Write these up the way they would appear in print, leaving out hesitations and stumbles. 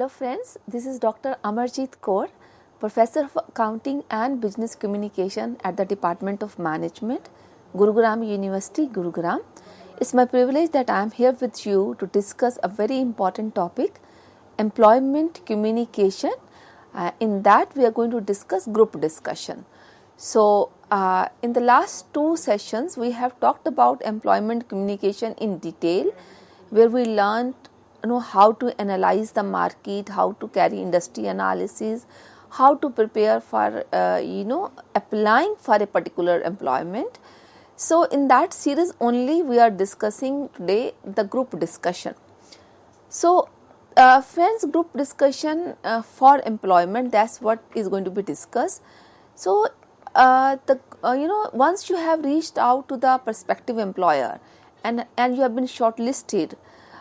Hello friends, this is Dr. Amarjeet Kaur, Professor of Accounting and Business Communication at the Department of Management, Gurugram University, Gurugram. It's my privilege that I am here with you to discuss a very important topic, employment communication. In that we are going to discuss group discussion. So, in the last two sessions we have talked about employment communication in detail, where we learned how to analyze the market, how to carry industry analysis, how to prepare for applying for a particular employment. So in that series only we are discussing today the group discussion. So friends, group discussion for employment, that's what is going to be discussed. So once you have reached out to the prospective employer and you have been shortlisted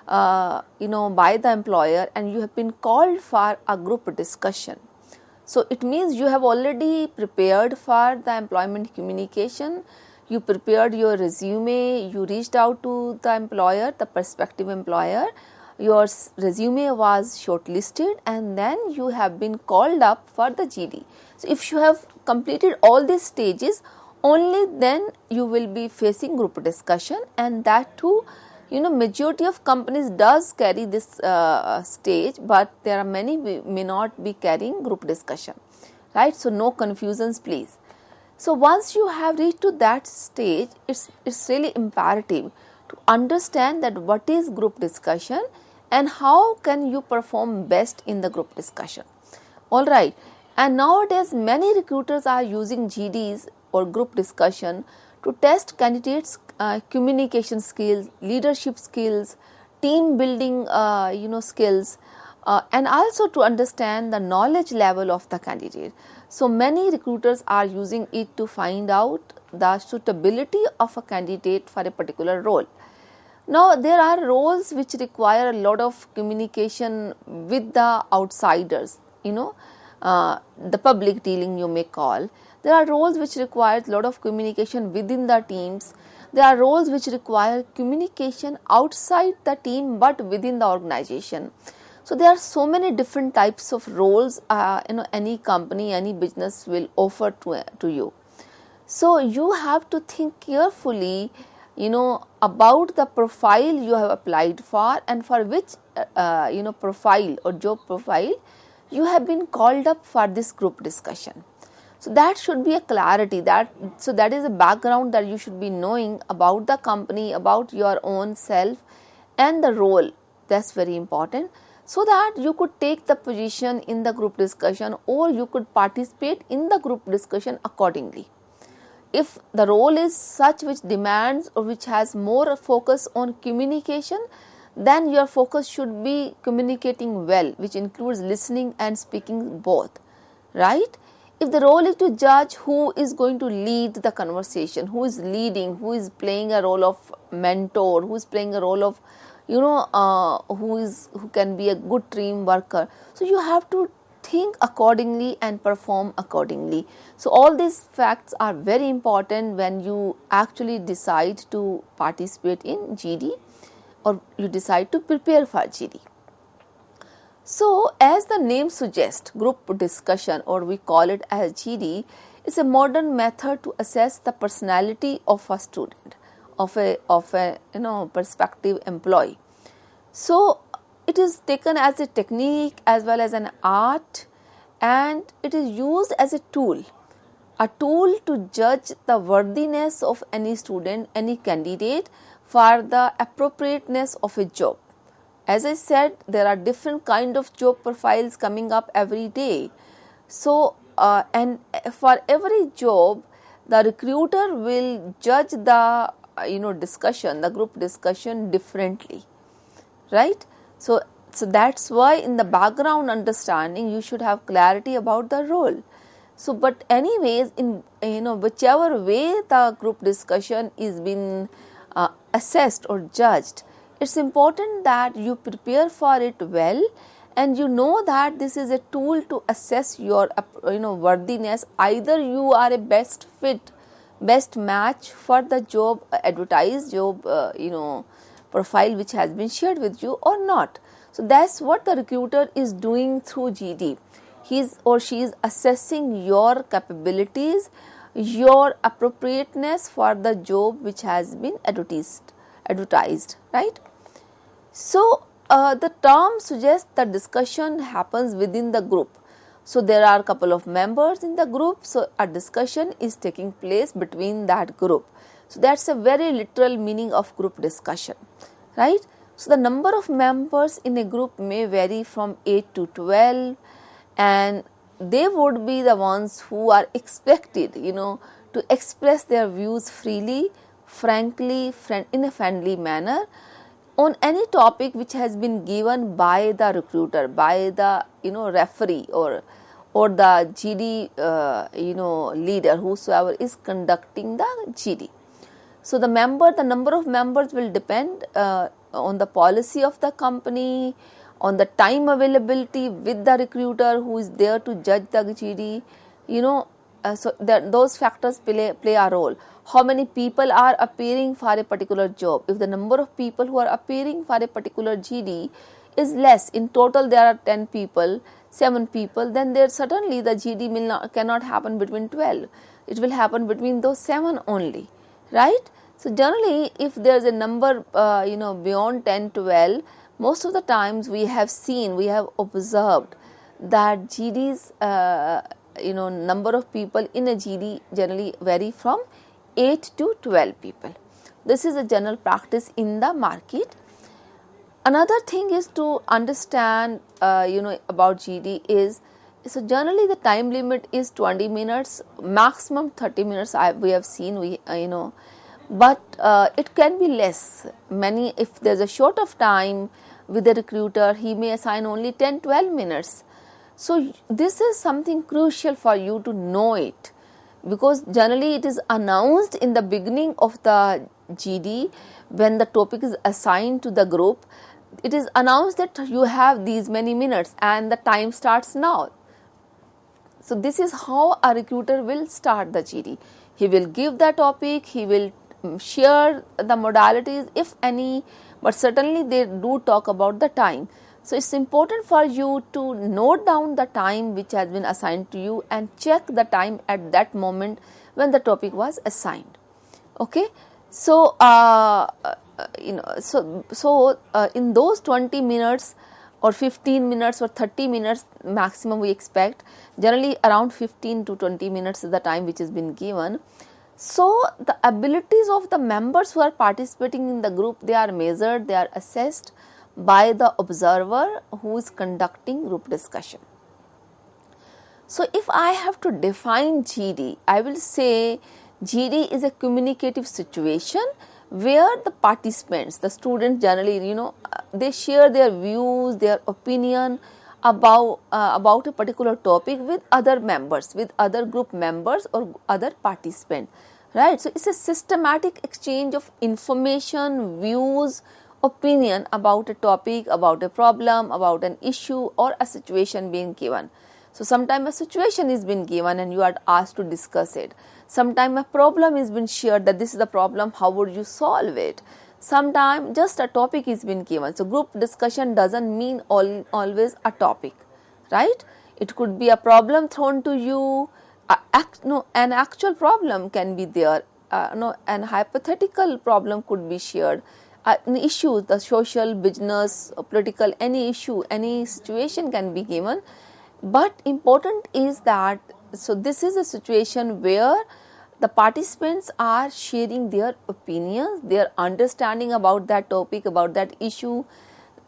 by the employer and you have been called for a group discussion. So it means you have already prepared for the employment communication, you prepared your resume, you reached out to the employer, the prospective employer, your resume was shortlisted and then you have been called up for the GD. So if you have completed all these stages, only then you will be facing group discussion, and that too majority of companies does carry this stage, but there are many may not be carrying group discussion, right? So no confusions please. So once you have reached to that stage, it's really imperative to understand that what is group discussion and how can you perform best in the group discussion. All right, and nowadays many recruiters are using GDs or group discussion to test candidates' communication skills, leadership skills, team building skills, and also to understand the knowledge level of the candidate. So many recruiters are using it to find out the suitability of a candidate for a particular role. Now there are roles which require a lot of communication with the outsiders, the public dealing you may call. There are roles which require a lot of communication within the teams. There are roles which require communication outside the team but within the organization. So there are so many different types of roles any company, any business will offer to you. So you have to think carefully about the profile you have applied for and for which profile or job profile you have been called up for this group discussion. So that should be a clarity, that is a background that you should be knowing about the company, about your own self and the role. That's very important, so that you could take the position in the group discussion or you could participate in the group discussion accordingly. If the role is such which demands or which has more focus on communication, then your focus should be communicating well, which includes listening and speaking both, right? If the role is to judge who is going to lead the conversation, who is leading, who is playing a role of mentor, who is playing a role of, who can be a good team worker. So you have to think accordingly and perform accordingly. So all these facts are very important when you actually decide to participate in GD or you decide to prepare for GD. So, as the name suggests, group discussion, or we call it as GD, is a modern method to assess the personality of a student, of a prospective employee. So, it is taken as a technique as well as an art, and it is used as a tool to judge the worthiness of any student, any candidate for the appropriateness of a job. As I said, there are different kind of job profiles coming up every day. So, and for every job, the recruiter will judge the discussion, the group discussion differently, right? So that's why in the background understanding you should have clarity about the role. So, but anyways, in whichever way the group discussion is being assessed or judged, it's important that you prepare for it well and you know that this is a tool to assess your worthiness. Either you are a best fit, best match for the job advertised, job profile which has been shared with you or not. So that's what the recruiter is doing through GD. He's or she is assessing your capabilities, your appropriateness for the job which has been advertised, right? So the term suggests the discussion happens within the group. So there are a couple of members in the group, so a discussion is taking place between that group. So that's a very literal meaning of group discussion, right? So the number of members in a group may vary from 8 to 12, and they would be the ones who are expected, to express their views freely, frankly, in a friendly manner on any topic which has been given by the recruiter, by the referee or the GD leader, whosoever is conducting the GD. So the number of members will depend on the policy of the company, on the time availability with the recruiter who is there to judge the GD. So those factors play a role. How many people are appearing for a particular job? If the number of people who are appearing for a particular GD is less, in total there are 10 people, 7 people, then there certainly the GD cannot happen between 12. It will happen between those 7 only, right? So generally, if there is a number beyond 10, 12, most of the times we have observed that GD's number of people in a GD generally vary from 8 to 12 people. This is a general practice in the market. Another thing is to understand about GD is, so generally the time limit is 20 minutes, maximum 30 minutes we have seen, but it can be less. If there's a short of time with the recruiter, he may assign only 10-12 minutes. So this is something crucial for you to know it, because generally it is announced in the beginning of the GD when the topic is assigned to the group. It is announced that you have these many minutes and the time starts now. So this is how a recruiter will start the GD. He will give the topic, he will share the modalities if any, but certainly they do talk about the time. So it's important for you to note down the time which has been assigned to you and check the time at that moment when the topic was assigned. Okay, so in those 20 minutes or 15 minutes or 30 minutes maximum we expect, generally around 15 to 20 minutes is the time which has been given. So the abilities of the members who are participating in the group, they are measured, they are assessed by the observer who is conducting group discussion. So if I have to define GD, I will say GD is a communicative situation where the participants, the students generally, they share their views, their opinion about a particular topic with other members, with other group members or other participants, right? So it's a systematic exchange of information, views, opinion about a topic, about a problem, about an issue or a situation being given. So sometimes a situation is being given and you are asked to discuss it. Sometimes a problem is being shared, that this is the problem, how would you solve it? Sometimes just a topic is being given. So group discussion doesn't mean always a topic, right? It could be a problem thrown to you, an actual problem can be there, an hypothetical problem could be shared. An issue, the social, business, political, any issue, any situation can be given. But important is that, so this is a situation where the participants are sharing their opinions, their understanding about that topic, about that issue,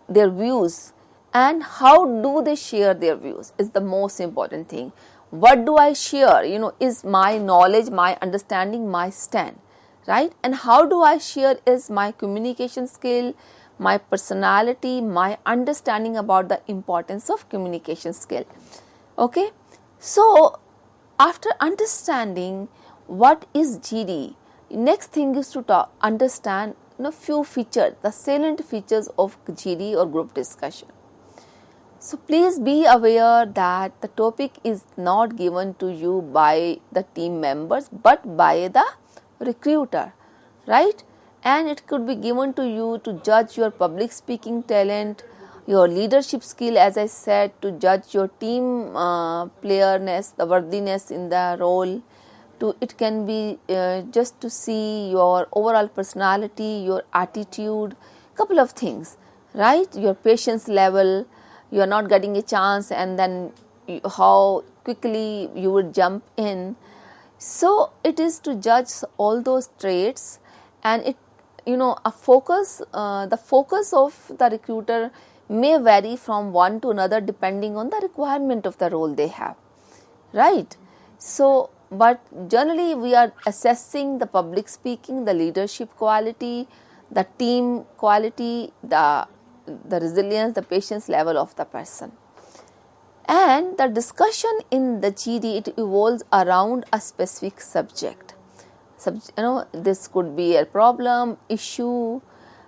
their views, and how do they share their views is the most important thing. What do I share? Is my knowledge, my understanding, my stand, right? And how do I share is my communication skill, my personality, my understanding about the importance of communication skill. Okay, so after understanding what is GD, next thing is to understand few features, the salient features of GD or group discussion. So please be aware that the topic is not given to you by the team members but by the recruiter, right? And it could be given to you to judge your public speaking talent, Your leadership skill, as I said, to judge your team playerness, the worthiness in the role. It can be just to see your overall personality, your attitude, couple of things, right? Your patience level, you are not getting a chance, and then how quickly you would jump in. So it is to judge all those traits, and the focus of the recruiter may vary from one to another depending on the requirement of the role they have, right? So, but generally we are assessing the public speaking, the leadership quality, the team quality, the resilience, the patience level of the person. And the discussion in the GD, it evolves around a specific subject. This could be a problem, issue,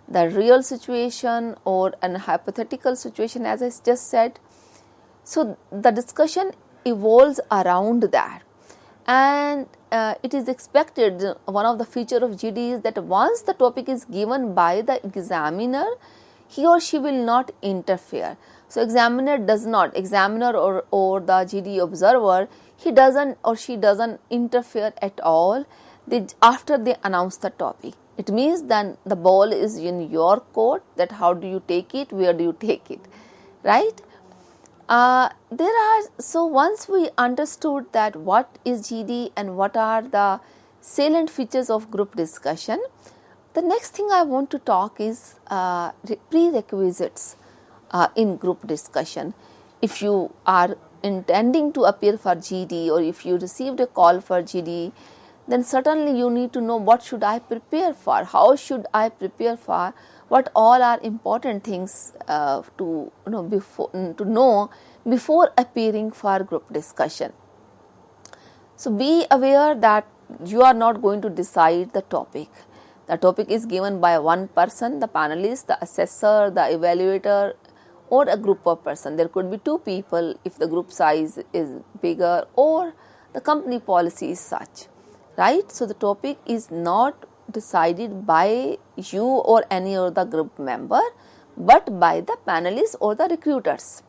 the real situation, or an hypothetical situation, as I just said. So the discussion evolves around that, and it is expected, one of the feature of GD is that once the topic is given by the examiner, he or she will not interfere. So examiner or the GD observer, he doesn't or she doesn't interfere at all after they announce the topic. It means then the ball is in your court, that how do you take it, where do you take it, right? So once we understood that what is GD and what are the salient features of group discussion, the next thing I want to talk is prerequisites in group discussion. If you are intending to appear for GD, or if you received a call for GD, then certainly you need to know what should I prepare for, how should I prepare for, what all are important things to know before appearing for group discussion. So be aware that you are not going to decide the topic. The topic is given by one person, the panelist, the assessor, the evaluator, or a group of person. There could be two people if the group size is bigger or the company policy is such, right? So the topic is not decided by you or any other group member, but by the panelists or the recruiters.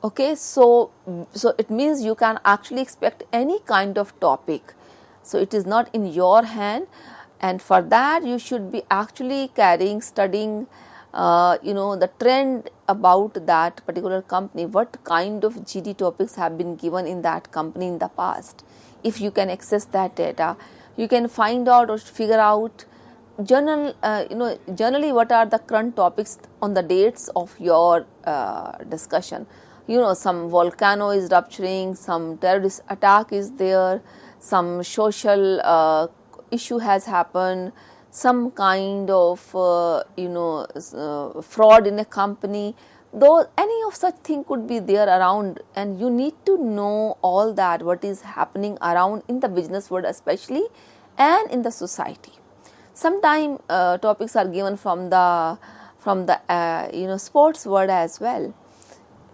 Okay, so it means you can actually expect any kind of topic. So it is not in your hand, and for that you should be actually studying the trend about that particular company, what kind of GD topics have been given in that company in the past. If you can access that data, you can find out or figure out generally what are the current topics on the dates of your discussion. Some volcano is rupturing, some terrorist attack is there, some social issue has happened, some kind of fraud in a company. Though any of such thing could be there around, and you need to know all that, what is happening around in the business world especially, and in the society. Sometimes topics are given from the sports world as well.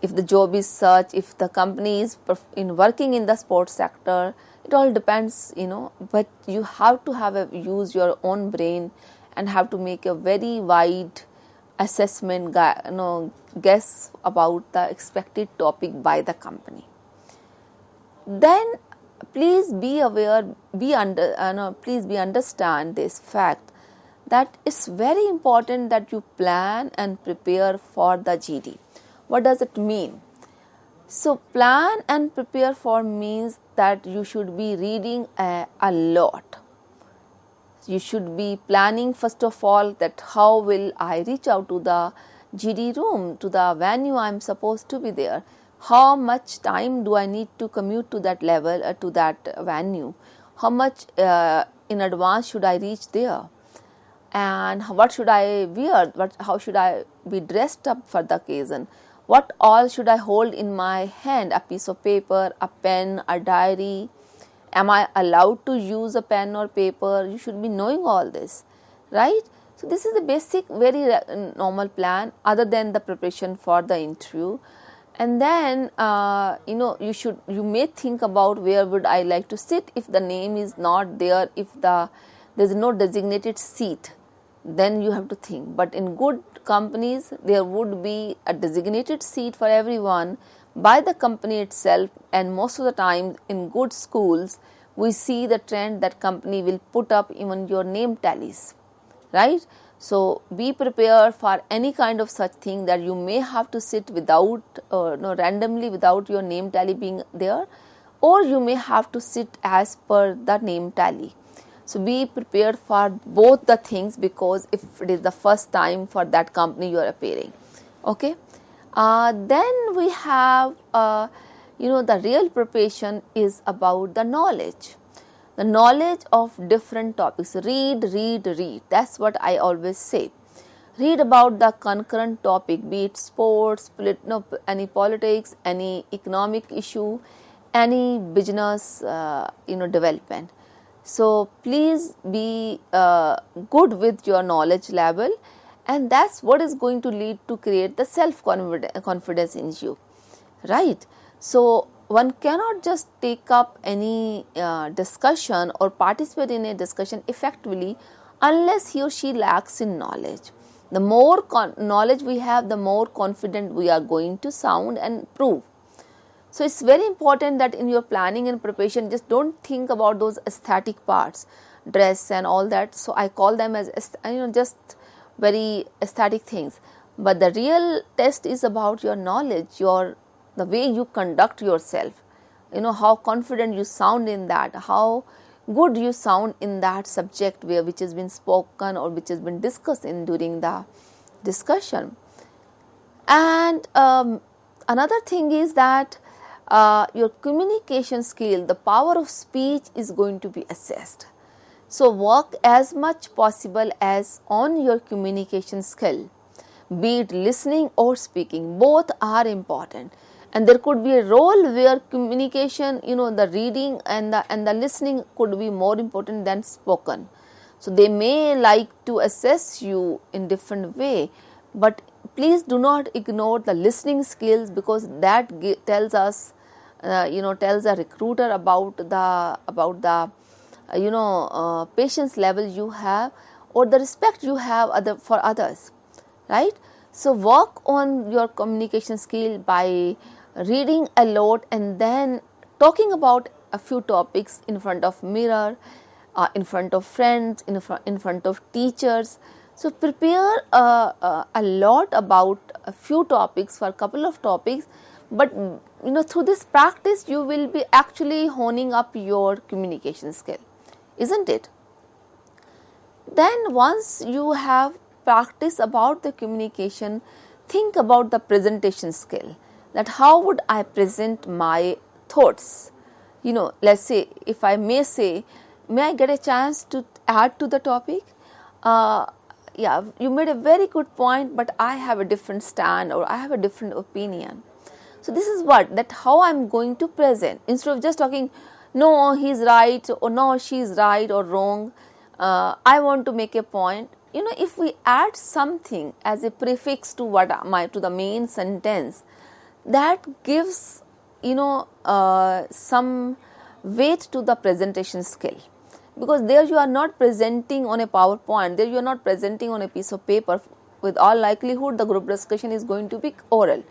If the job is such, if the company is working in the sports sector, it all depends, but you have to use your own brain and have to make a very wide assessment, guess about the expected topic by the company. Then please be aware, please understand this fact that it's very important that you plan and prepare for the GD. What does it mean? So plan and prepare for means that you should be reading a lot. You should be planning first of all that how will I reach out to the GD room, to the venue I am supposed to be there. How much time do I need to commute to that level, to that venue? How much in advance should I reach there? And what should I wear? How should I be dressed up for the occasion? What all should I hold in my hand? A piece of paper, a pen, a diary. Am I allowed to use a pen or paper? You should be knowing all this, right? So this is the basic, very normal plan other than the preparation for the interview. And then, you may think about where would I like to sit if the name is not there, if there's no designated seat. then you have to think. But in good companies, there would be a designated seat for everyone by the company itself, and most of the time in good schools, we see the trend that company will put up even your name tallies, right? So be prepared for any kind of such thing that you may have to sit without randomly without your name tally being there, or you may have to sit as per the name tally. So be prepared for both the things, because if it is the first time for that company you are appearing, okay. Then we have the real preparation is about the knowledge of different topics. Read. That's what I always say. Read about the concurrent topic, be it sports, any politics, any economic issue, any business development. So please be good with your knowledge level, and that's what is going to lead to create the self confidence in you, right? So one cannot just take up any discussion or participate in a discussion effectively unless he or she lacks in knowledge. The more knowledge we have, the more confident we are going to sound and prove. So it's very important that in your planning and preparation, just don't think about those aesthetic parts, dress and all that. So I call them as just very aesthetic things. But the real test is about your knowledge, the way you conduct yourself, how confident you sound in that, how good you sound in that subject which has been spoken or which has been discussed during the discussion. And another thing is that your communication skill, the power of speech is going to be assessed. So work as much possible as on your communication skill, be it listening or speaking, both are important. And there could be a role where communication, the reading and the listening could be more important than spoken. So they may like to assess you in different way, but please do not ignore the listening skills, because that tells us, tells a recruiter about the patience level you have or the respect you have for others, right? So work on your communication skill by reading a lot and then talking about a few topics in front of mirror, in front of friends, in front of teachers. So prepare a lot about a few topics, for a couple of topics, but through this practice you will be actually honing up your communication skill, isn't it? Then once you have practiced about the communication, think about the presentation skill, that how would I present my thoughts. Let's say, if I may say, may I get a chance to add to the topic? Yeah, you made a very good point, but I have a different stand or I have a different opinion. So this is that how I'm going to present, instead of just talking, no, he's right, or no, she's right or wrong. I want to make a point. If we add something as a prefix to the main sentence, that gives some weight to the presentation skill, because there you are not presenting on a PowerPoint, there you are not presenting on a piece of paper. With all likelihood, the group discussion is going to be oral,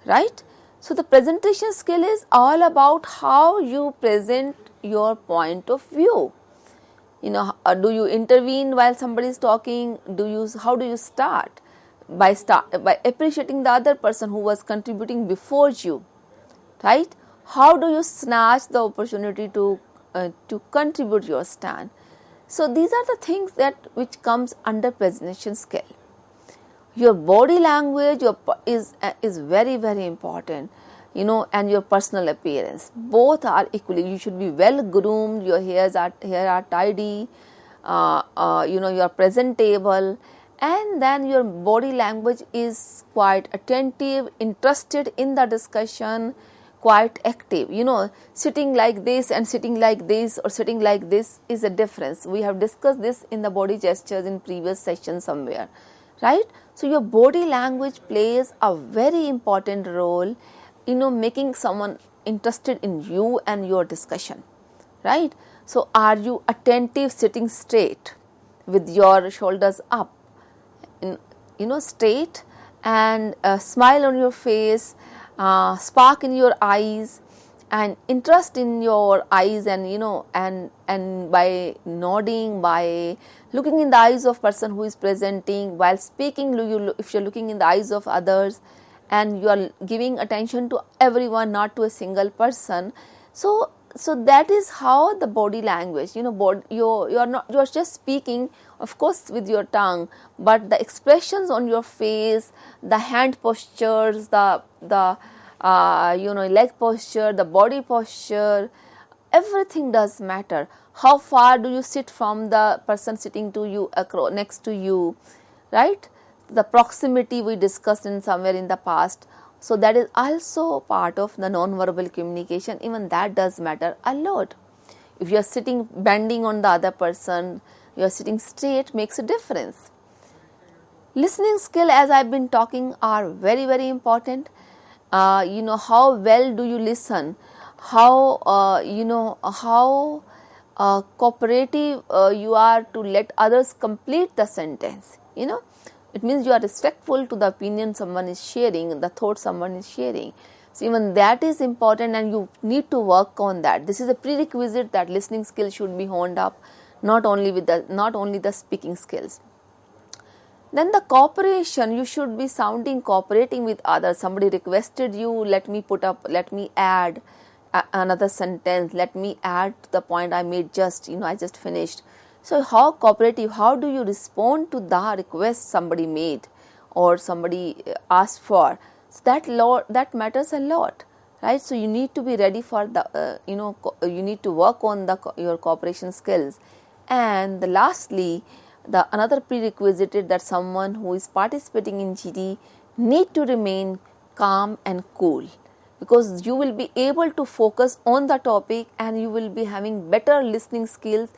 right? So the presentation skill is all about how you present your point of view. Do you intervene while somebody is talking? How do you start? By appreciating the other person who was contributing before you, right? How do you snatch the opportunity to contribute your stand? So these are the things which comes under presentation skill. Your body language is very, very important, and your personal appearance, both are equally. You should be well groomed, your hair are tidy, you are presentable, and then your body language is quite attentive, interested in the discussion, quite active. Sitting like this and sitting like this or sitting like this is a difference. We have discussed this in the body gestures in previous session somewhere, right? So your body language plays a very important role, making someone interested in you and your discussion, right? So are you attentive, sitting straight with your shoulders up? straight, and a smile on your face, spark in your eyes, and interest in your eyes, and and by nodding, by looking in the eyes of person who is presenting while speaking, if you're looking in the eyes of others, and you are giving attention to everyone, not to a single person. So that is how the body language, you're just speaking, of course, with your tongue, but the expressions on your face, the hand postures, the leg posture, the body posture, everything does matter. How far do you sit from the person sitting to you, next to you, right? The proximity we discussed in somewhere in the past. So that is also part of the non-verbal communication. Even that does matter a lot. If you are sitting bending on the other person, you are sitting straight, makes a difference. Listening skill, as I've been talking, are very, very important. How well do you listen? How how cooperative you are to let others complete the sentence. It means you are respectful to the opinion someone is sharing, the thought someone is sharing. So even that is important, and you need to work on that. This is a prerequisite that listening skill should be honed up, not only the speaking skills. Then the cooperation, you should be cooperating with others. Somebody requested you, let me add another sentence, let me add to the point I made I just finished. So how cooperative, how do you respond to the request somebody made or somebody asked for? So that matters a lot, right? So you need to be ready for the, you need to work on your cooperation skills. And lastly, another prerequisite is that someone who is participating in GD need to remain calm and cool, because you will be able to focus on the topic and you will be having better listening skills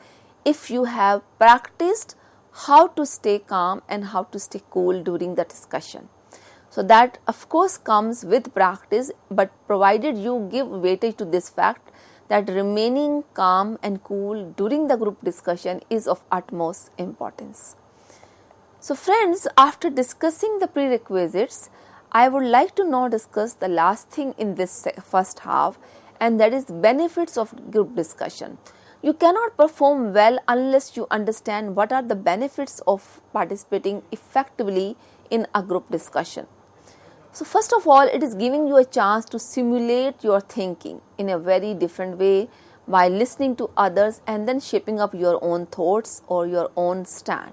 if you have practiced how to stay calm and how to stay cool during the discussion. So that of course comes with practice, but provided you give weightage to this fact that remaining calm and cool during the group discussion is of utmost importance. So friends, after discussing the prerequisites, I would like to now discuss the last thing in this first half, and that is benefits of group discussion. You cannot perform well unless you understand what are the benefits of participating effectively in a group discussion. So first of all, it is giving you a chance to simulate your thinking in a very different way by listening to others and then shaping up your own thoughts or your own stand,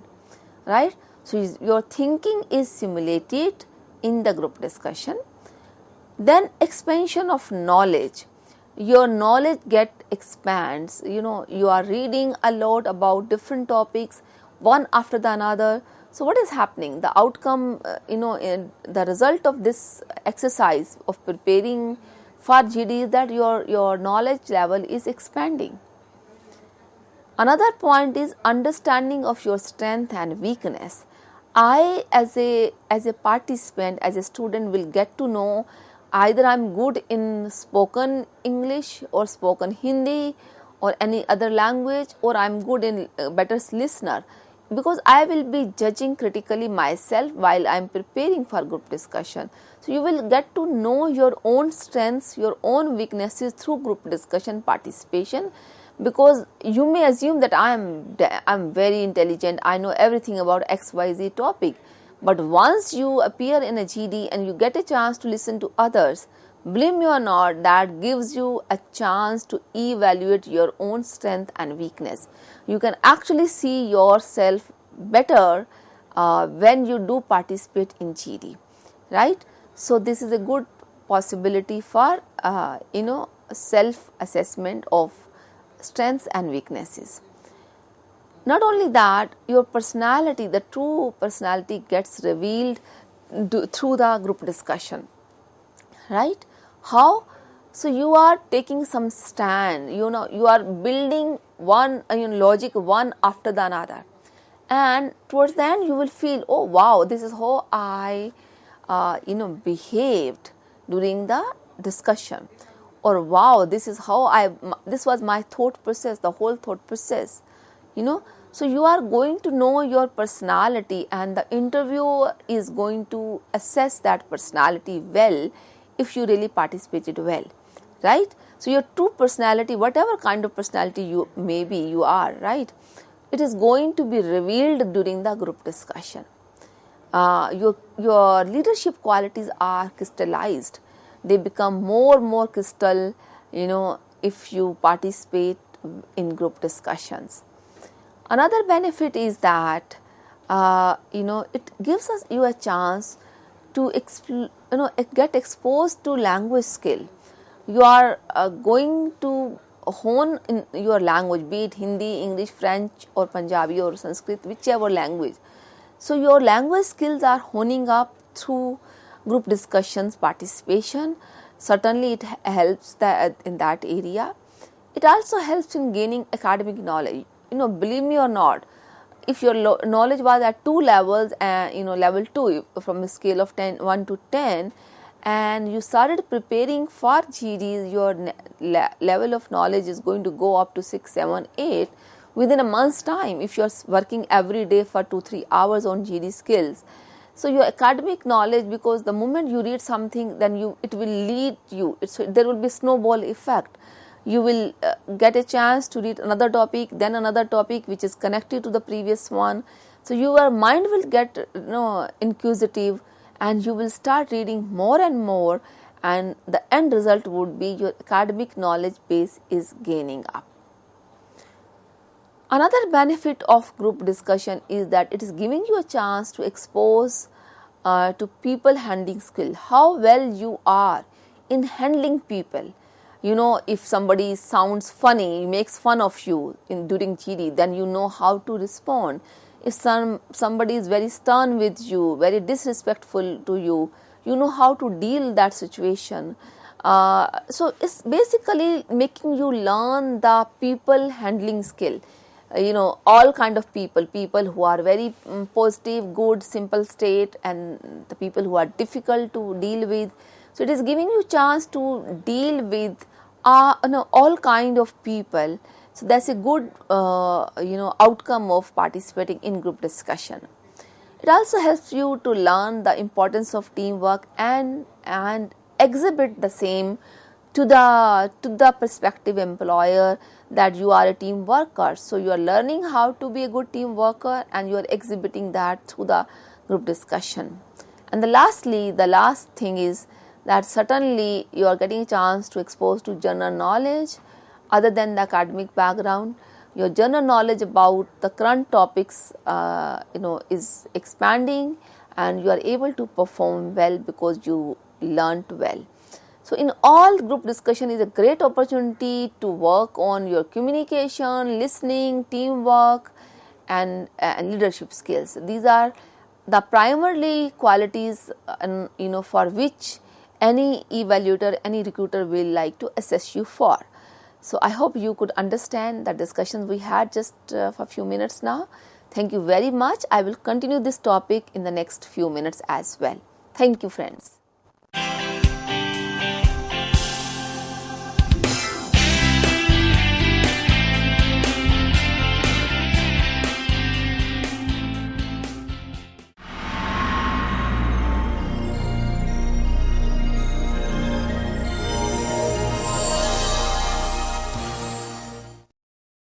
right? So your thinking is simulated in the group discussion. Then expansion of knowledge. Your knowledge expands. You are reading a lot about different topics, one after the another. So what is happening? The outcome, the result of this exercise of preparing for GD is that your knowledge level is expanding. Another point is understanding of your strength and weakness. I, as a participant, as a student, will get to know either I'm good in spoken English or spoken Hindi or any other language, or I'm good in better listener, because I will be judging critically myself while I'm preparing for group discussion. So you will get to know your own strengths, your own weaknesses through group discussion participation, because you may assume that I'm very intelligent, I know everything about XYZ topic. But once you appear in a GD and you get a chance to listen to others, believe me or not, that gives you a chance to evaluate your own strength and weakness. You can actually see yourself better when you do participate in GD, right? So this is a good possibility for self-assessment of strengths and weaknesses. Not only that, your personality, the true personality, gets revealed through the group discussion, right? How? So you are taking some stand, you are building one logic one after the another, and towards the end you will feel, oh wow, this is how I behaved during the discussion, or wow, this was my thought process, the whole thought process. you know. So you are going to know your personality, and the interviewer is going to assess that personality well if you really participated well, right? So your true personality, whatever kind of personality you maybe you are, right, it is going to be revealed during the group discussion. Your leadership qualities are crystallized. They become more crystal, you know, if you participate in group discussions. Another benefit is that it gives you a chance to get exposed to language skill. You are going to hone in your language, be it Hindi, English, French, or Punjabi, or Sanskrit, whichever language. So your language skills are honing up through group discussions participation. Certainly it helps in that area. It also helps in gaining academic knowledge. Believe me or not, if your knowledge was at 2 levels, and level 2 from a scale of 1 to 10, and you started preparing for GDs, your level of knowledge is going to go up to 6, 7, 8 within a month's time if you are working every day for 2-3 hours on GD skills. So your academic knowledge, because the moment you read something, then it will lead you. There will be snowball effect. You will get a chance to read another topic, then another topic which is connected to the previous one. So your mind will get inquisitive, and you will start reading more and more, and the end result would be your academic knowledge base is gaining up. Another benefit of group discussion is that it is giving you a chance to expose to people handling skill, how well you are in handling people. If somebody sounds funny, makes fun of you during GD, then you know how to respond. If somebody is very stern with you, very disrespectful to you, you know how to deal that situation. So it's basically making you learn the people handling skill. All kind of people who are very positive, good, simple state, and the people who are difficult to deal with. So it is giving you chance to deal with all kind of people. So that's a good outcome of participating in group discussion. It also helps you to learn the importance of teamwork and exhibit the same to the prospective employer, that you are a team worker. So you are learning how to be a good team worker, and you are exhibiting that through the group discussion. And the last thing is that certainly you are getting a chance to expose to general knowledge other than the academic background. Your general knowledge about the current topics is expanding, and you are able to perform well because you learnt well. So in all, group discussion is a great opportunity to work on your communication, listening, teamwork, and leadership skills. These are the primarily qualities for which any evaluator, any recruiter will like to assess you for. So I hope you could understand the discussions we had just for a few minutes now. Thank you very much. I will continue this topic in the next few minutes as well. Thank you, friends.